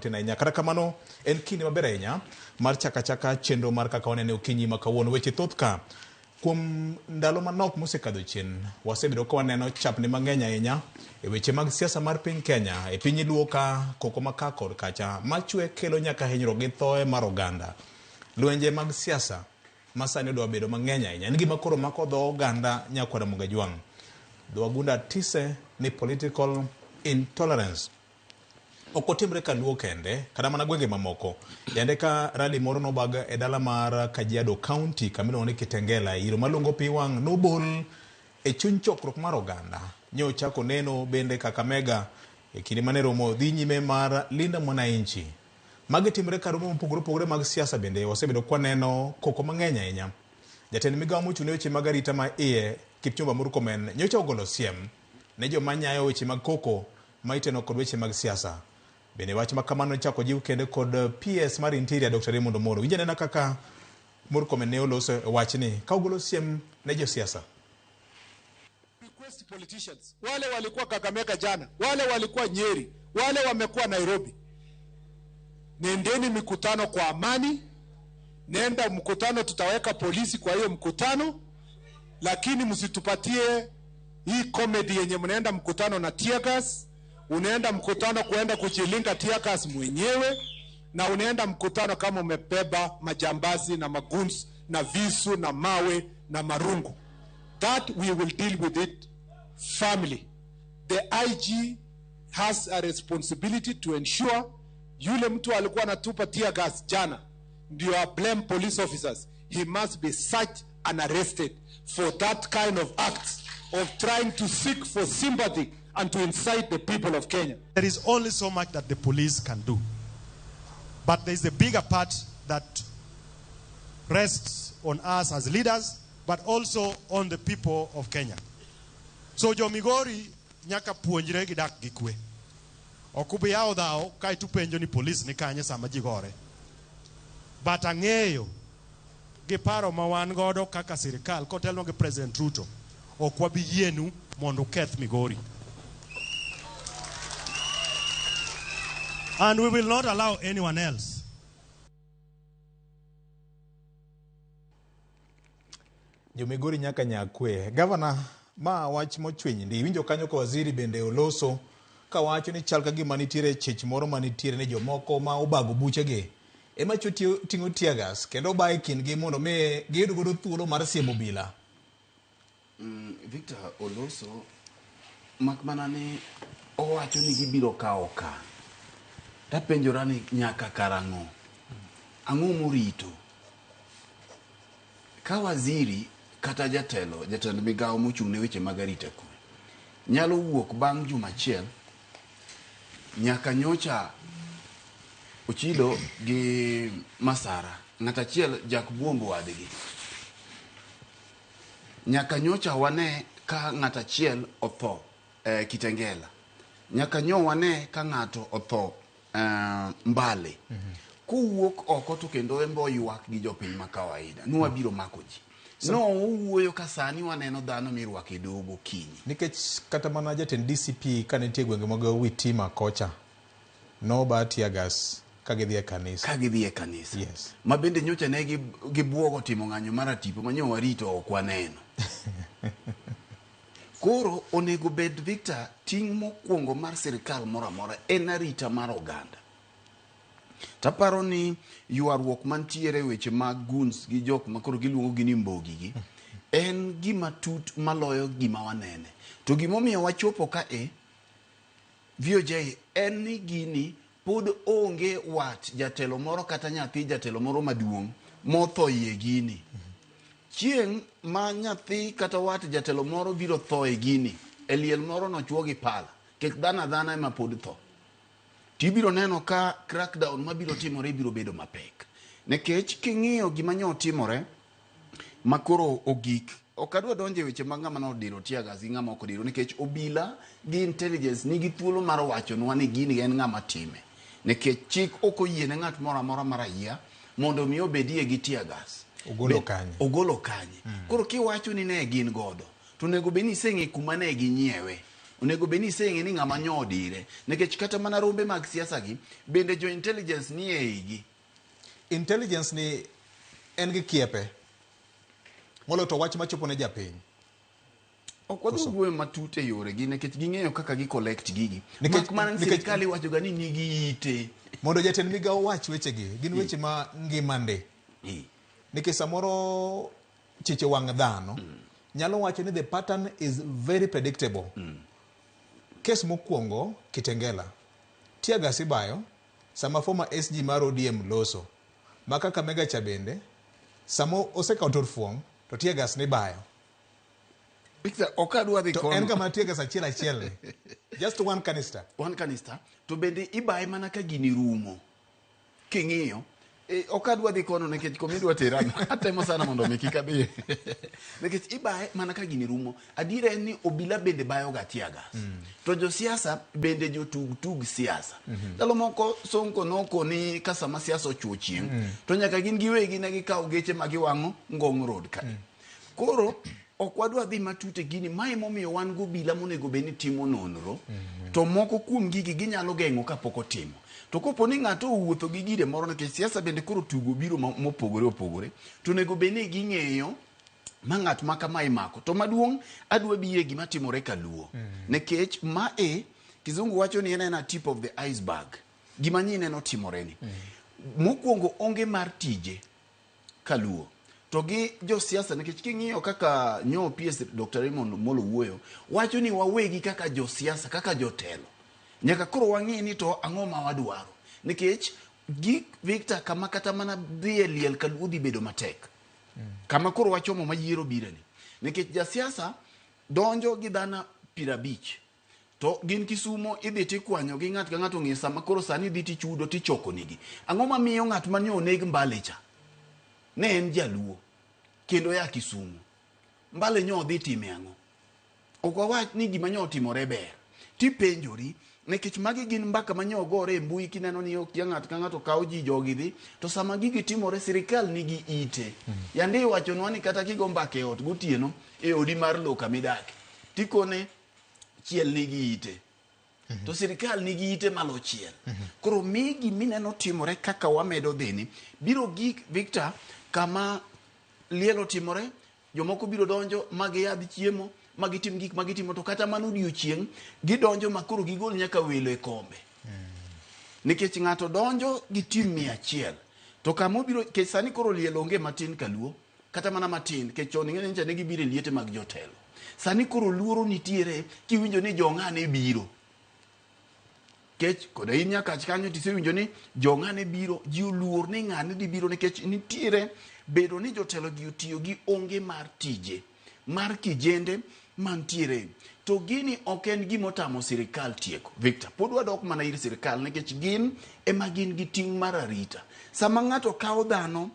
Tena nyakara kamano en kinde maber ahinya mar chaka chenro mar kaka wanene okinyi ma kawuono weche thoth ka kuom ndalo manok mosekadho chien wasebedo ka waneno chapni mang'eny ahinya e weche mag siasa mar piny Kenya e piny luo ka koko maka kod kacha machwe kelo nyaka hinyruok gi thoe mar oganda. Lwenje mag siasa masani odwa bedo mang'eny ahinya en gima koro mako dho oganda nyakwara Mugajwang'. Wagunda tise ni political intolerance okotimre ka luo kende kada mana gwenge mamoko. Yande ka rally moro nobag e dala mar Kajiado County kamino ni Kitengela iro malungo pi wang' nobol e chuny chokruok mar oganda. Nyo chako neno bende Kakamega e kinde mane romo dhi nyime mar Linda Mwananchi. Magi timre ka romo mopogore mag siasa bende wasebedo kwa neno koko mang'eny ahinya. Jatend migawo mochune weche mag arita ma iye Kipchumba Murkomen nyocha ogolo siem ne joma nyayo weche mag koko ma iteno kod weche mag siasa. Bende wach makamano chako jiw kende kod PS mar Interior Dr. Raymond Omolo. Winja nena kaka Murkomen ne oloso wachni ka ogolo siem ne jo siasa. Request politicians. Wale walikuwa Kakamega jana, wale walikuwa Nyeri, wale wamekuwa Nairobi. Nendeni mikutano kwa amani. Nenda mkutano, tutaweka polisi kwa hiyo mkutano, lakini msitupatie hii comedy yenye mnaenda mkutano na tear gas, unaenda mkutano kuenda kujilinga tear gas mwenyewe, na unaenda mkutano kama umebeba majambazi na maguns na visu na mawe na marungu. That we will deal with it firmly. The IG has a responsibility to ensure yule mtu alikuwa anatupa tear gas jana ndio blame police officers. He must be searched and arrested for that kind of acts of trying to seek for sympathy and to incite the people of Kenya. There is only so much that the police can do. But there is a bigger part that rests on us as leaders, but also on the people of Kenya. So Jomigori nyaka puonjre gidak gi kwe. Okubi yao dhao kai tupenjo ni police ni kanye sama jigore. But ang'eyo gi paro ma wan godo kaka sirikal kotelo gi President Ruto ok wabi yienu mondo keth Migori. And we will not allow anyone else. Jomigori nyaka nyakwe. Governor ma wach mochwiny ndi winjo kanyo ko waziri bende oloso ka wacho ni chal ka gima nitiere chich moro manitiere ne jomoko ma obago buchege ema chutio tingo tiagas kendo bae kin gi mondo me giyud godo thuolo mar siemo bila. Victor Oloso makmana ni owacho ni gibiro kao ka tapenjora ni nyaka karang'o ang'o morito ka waziri kata jatend migawo mochung' ne weche mag arita kwe nyalo wuok bang' juma achiel nyaka nyocha Ochido gi Masara ng'at achiel Jak Buombo wadgi nyaka nyocha wane ka ng'at achiel otho Kitengela nyaka nyo wane ka ng'ato otho Mbale kuwuok oko to kendo embo ywak gi jopiny ma kawaida nuwa biro mako ji no wuoyo ka sani waneno dhano mirwako e dogo kinyi nikech kata mana jatend DCP ka nitie gwenge mag Witima kocha no ba tiagas kagidhi e kanisa. Yes. Mabende nyocha ne gibuogo timo ng'anyo mar tipo manyo warito ok waneno. Koro onego bed Victor ting' mokwongo mar sirikal moro amora en arita mar oganda. Taparo ni ywaruok mantiere weche mag guns gi jok makoro giluongo gi ni mbogi gi en gima tut maloyo gima wanene. To gimomiyo wachopo ka VOJ en ni gini pod onge wat jatelo moro kata nyathi jatelo moro maduong' motho yie gini. Chieng' ma nyathi kata wat jatelo moro biro tho e gini e liel moro no chuo gi pala kek dhana ema pod tho. Tibiro neno ka crackdown mabiro timore biro bedo mapek. Nekech king'iyo gima nyo timore makoro ogik okadwa donje weche mag ng'ama no diro tiagas gi ng'ama ok diro nikech obila gi intelligence nigi thuolo mar wacho nwa ni gini en ng'ama time. Nekech chik ok oyie ne ng'at moro amora mar ayia mondo mi obedie gi tiagas ogolo kanye. Koro kiwacho ni ne gin godo to nego be ni seng'e kuma ne ginyiewe onego beni seng'e ni ng'ama nyodire nikech kata mana rombe mag siasa gi bende jo intelligence ni eigi. Intelligence ni en gi kiepe molo to wach machopo ne japiny. Ok wadhi wuoyo matut e yore gi nikech ging'eyo kaka gi collect gigi. Mak mana sirikal iwacho ga ni nigi ite. Mondo jatend migao wach weche gi gin weche ma ngimande. Nikech samoro chiche wang' dhano nyalo wacho ni the pattern is very predictable. Kes mokwongo Kitengela Tiagas ibayo sama former SG mar ODM loso maka Kakamega cha bende samo osekawo Turfuong to Tiagas ni bayo. Victor, okadwa dhi kono. To en kama Tiagas achiel just one canister. One canister to bende ibaye mana ka gini rumo. King'iyo okadwa dhi kono nikech komidwa terana atemo sana mondo mikika dhi nikech ibaye mana ka gini rumo. Adira en ni obila bende bayo ga Tiagas. To jo siasa bende jo tug siasa. Dalo moko Sonko noko ni kasama siasa ochuo chieng to nyaka gin giwegi ne gikawo geche magiwang'o Ngong Road ka. Koro ok wadwa dhi matute gini mae momiyo wan go obila monego beni timo nonro to moko kuom gigi ginyalo geng'o kapok otimo. To kopo ni ng'ato owuotho gi gire moro nikech siasa bende koro tugo biro mopogore opogore to nego beni ging'eyo ma ng'at ma kama imako. To maduong' adwa biye gima timore Kaluo nikech mae kizungu wacho ni en a tip of the iceberg. Gima nyine no timore ni mokwongo onge mar tije Kaluo to gi jo siasa nikech king'iyo kaka nyo PS Dr. Raymond Molo wuoyo wacho ni wawegi kaka jo siasa kaka jotelo nyaka koro wang'e ni to ang'o ma wadwaro nikech gik Victor kama kata mana dhi liel Kaluo dhi bedo matek kama koro wachomo mayiero birani nikech ja siasa donjo gi dhana 50 to gin Kisumo idhi tikwanyo gi ng'at ka ng'ato ng'e sama koro sani dhi tichudo tichoko nigi ang'o ma miyo ng'at ma nyo neg Mbalecha ne en Jaluo kendo ya Kisumu Mbale nyo dhi time ang'o ok wawach ni gima nyo timore ber tipenjori nikech magi gin mbaka ma nyo gore e mbui kineno ni ok ng'at ka ng'ato kawo ji jogi dhi to sama gigi timore sirikal nigi ite yandi wachonwa ni kata kigo mbaka e ot gotieno e odi mar loka midake tikone chiel nigi ite to sirikal nigi ite malo chiel koro migi mineno timore kaka wamedo dhini biro gik Victor kama lielo timore jomoko biro donjo magi yadh chiemo magitim gik magitimo to kata mano odiochieng gidonjo makoro gigol nyaka welo e kombe nikech ng'ato donjo gi tim 100 to kama biro ke sani koro lielo onge matin Kaluo kata mana matin ke chon ng'eny nja ne gibiro liete mag jotelo sani koro luoro nitiere kiwinjo ni jong'ane biro kech koda in nyaka kanyo tisewinjo ni jong'ane biro ji oluor ni ng'ane di biro nikech nitiere bedo ni jotelo gi otiyo gi onge mar tije mar kijende mantiere to gini ok en gimotamo sirikal tieko Victor pod wadok mana ir sirikal nikech gin ema gin gi ting' mar arita sama ng'ato kawo dhano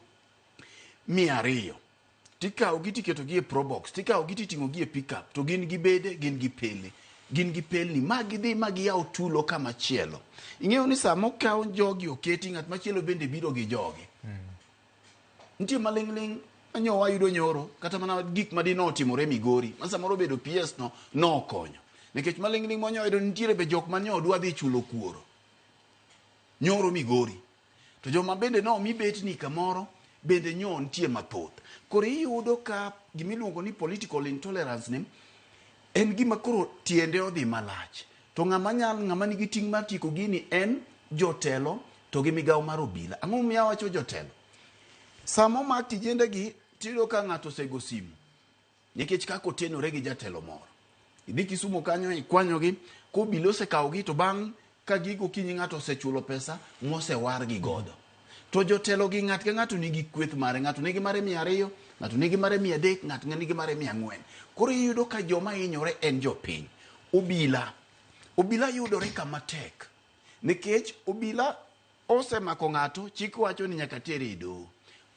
200 tikawo gi tiketo gi e probox tikawo gi titing'o gi e pickup to gin gi bede gin gi pele gin gi pelni magi dhi magi yaw tulo kama chielo ing'eyo ni sama okawo jogi oketi ng'at machielo bende biro gi jogi nitie maling'ling anyo wayudo nyoro kata mana gik madino otimore Migori ma samoro bedo PS no okonyo nikech maling'ling monyo yudo nitiere be jok manyo dwa dhi chulo kuoro nyoro Migori to joma bende no mi bet ni kamoro bende nyo nitie mathoth koro iyudo ka gimiluongo ni political intolerance ni en gima koro tiende odhi malach to ng'ama nigi ting' mar tieko gini en jotelo to gi migawo mar obila ang'o miya wacho jotelo samo ma tijende gi tiro ka ng'ato osego simu nikech kako otenore gi jatelo moro idhi Kisumo kanyo ikwanyogi ko obila osekawo gi to bang' ka gigo kinyi ng'ato osechulo pesa mosewar gi godo to jotelo gi ng'at ka ng'ato nigi kweth mare ng'ato nigi mare 200 ng'ato nigi mare 300 ng'ato nigi mare 400 koro iyudo ka joma hinyore en jopiny obila yudore kama tek nikech obila osemako ng'ato chik wacho ni nyaka tere e doho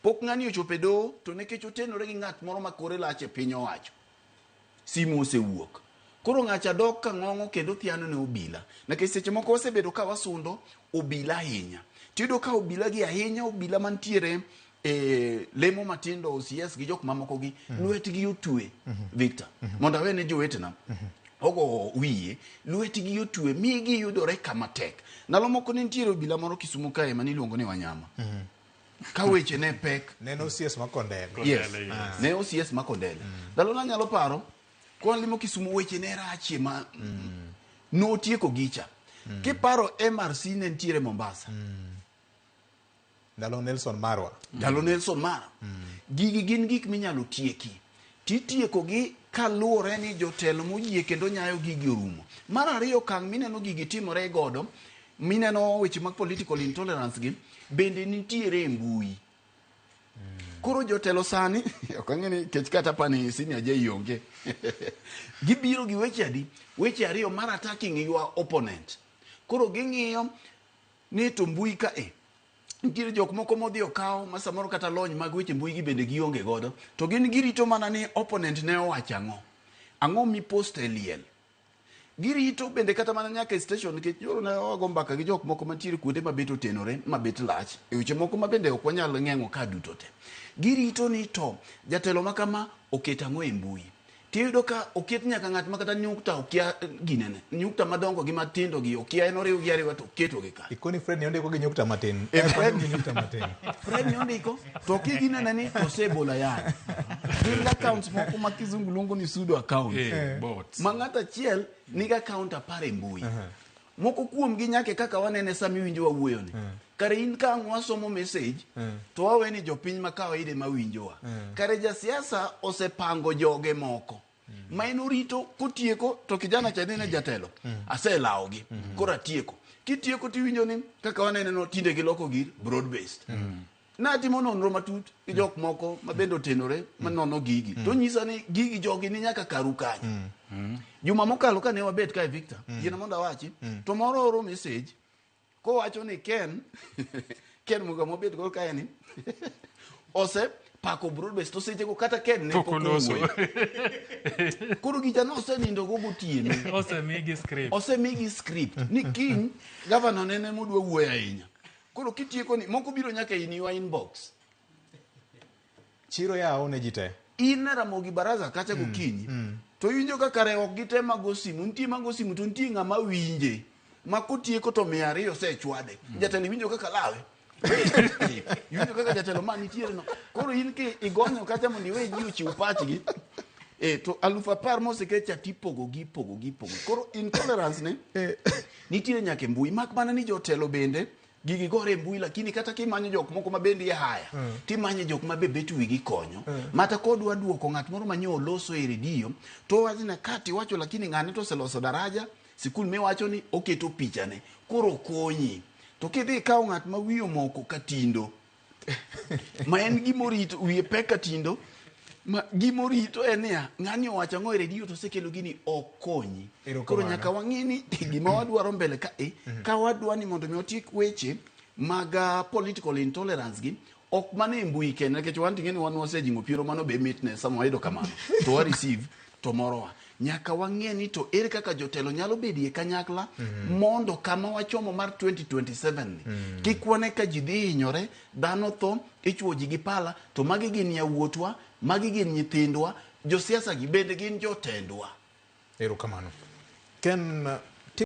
pok ng'ani ochopo e doho to nikech otenore gi ng'at moro makore lach e piny owacho simu osewuok koro ng'acha dok ka ng'ong'o kendo thiano ne obila nikech seche moko osebedo ka wasundo obila ahinya tiyudo ka obila gi ahinya obila mantiere lemo matindo OCS gi jok mamoko gi lwetgi otwe Victor mondo awe ne jowetena ogo wiye lwetgi otwe migi yudore kama tek. Ndalo moko ne nitiere obila moro Kisumu kae mani luongo ni Wanyama. Ka weche ne pek. Neno CS Makondele. Yes. Ne OCS Makondele. Ndalo na nyalo paro kon limo Kisumu weche ne rachie ma no tieko gicha. Kiparo MRC ne nitiere Mombasa. Ndalo Nelson Marwa. Ndalo Nelson Marwa. Gigi gin gik minyalo tieki. Titieko gi kaluwore ni jotelo moyie kendo nyayo gigi orumo. Mar ariyo kang' mineno gigi timore godo, mineno weche mag political intolerance gi bende nitiere e mbui. Koro jotelo sani ok ang'eni kech kata pani senior J onge. Gibiro gi weche adi? Weche ariyo mar attacking your opponent. Koro ging'iyo ni to mbui ka nitiere jok moko modhi okawo ma samoro kata lony mag weche mbui gi bende gionge godo, to gin girito mana ni opponent ne owacho ang'o mi post e liel. Girito bende kata mana nyaka e station, nikech yoro ne wago mbaka gi jok moko mantiere kuonde mabet otenore mabet lach e weche moko ma bende ok wanyal ng'eng'o ka duto te. Girito ni to jatelo makama oket ang'o e mbui. Tiyudo ka oket nyaka ng'at ma kata nyukta okia ginene, nyukta madongo gi matindo gi okia en oriw gi ariwa to keto gi ka. Ikoni Fred ni ondiko gi nyukta matin. Fred gi nyukta matin. Fred ni ondiko to ginene ni to sebola ya. Gin accounts moko ma kizungu luongo ni pseudo account. Bots. Ma ng'at achiel nigi account apar e mbui. Moko kuom gi nyake kaka wanene sami winjo wawuoyo ni. Kare in ka wasomo message to wawe ni jopiny ma kawaida ma winjowa. Kare jasiasa osepango joge moko. Ma en orito kotieko to kijana cha nene jatelo. Aselawogi. Koro atieko. Kitieko tiwinjo ni kaka wanene no tinde giloko gir broad based. Na timo nonro matut gi jok moko ma bende otenore ma nono gigi. To nyisa ni gigi jogi ni nyaka karu kanyo. Juma mokalo ka ne wabet kae Victor, yena mondo awachi, to moro oro message ko wacho ni Ken muga mobet go kae ni ose pako broadbase to seche ko kata Ken ne pokonoso. Kuro gicha no ose nindo go gotieno. Ose migi script ni kiny governor nene modwa wuoyo ahinya. Kuro kitieko ni moko biro nyaka in your inbox. Chiro ya one jite. In Ramogi Baraza kacha gokinyi. To winjo ka kare ok gite mago simu, nitie mago simu to nitie ng'ama winje. Ma kotieko to 200 osechwade. Jatelo winjo kaka lawe. Winjo kaka jatelo ma nitiere no. Koro in ki igonyo kacha mondo iwe ji ochiw pachgi. To 10,000 mosekecha tipogo gi. Koro intolerance ne nitiere nyaka mbui. Mak mana ni jotelo bende gigi gore mbui, lakini kata kimanyo jok moko ma bende ya haya timanyo jok ma bet wigi konyo. Mata kodwa duoko ng'at moro manyo loso e redio to wazina kati wacho, lakini ng'ane to seloso daraja sikul me wacho ni oketo pichane koro konyi. To kidhi kawo ng'at ma wiyo moko katindo ma en gimorito wiye pek katindo ma gimorito en ya ng'ani owacho ang'o e redio to sekelo gini okonyi. Koro nyaka wang'ini gima wadwaro mbele ka ka wadwa ni mondo mi otiek weche mag political intolerance gi ok mane mbui kende, nikech wan ting'eni wan wasejingo piero mano be mitne sama wayudo kamano to wa receive to morowa. Nyaka wang'eni to ere kaka jotelo nyalo bedie kanyakla mondo kama wachomo mar 2027 kik wane ka ji dhi hinyore, dhano tho, ichwo ji gi pala, to magi gin yawuotwa, magi gin nyithindwa, josiasa gi bende gin jotendwa. Erokamano. Ken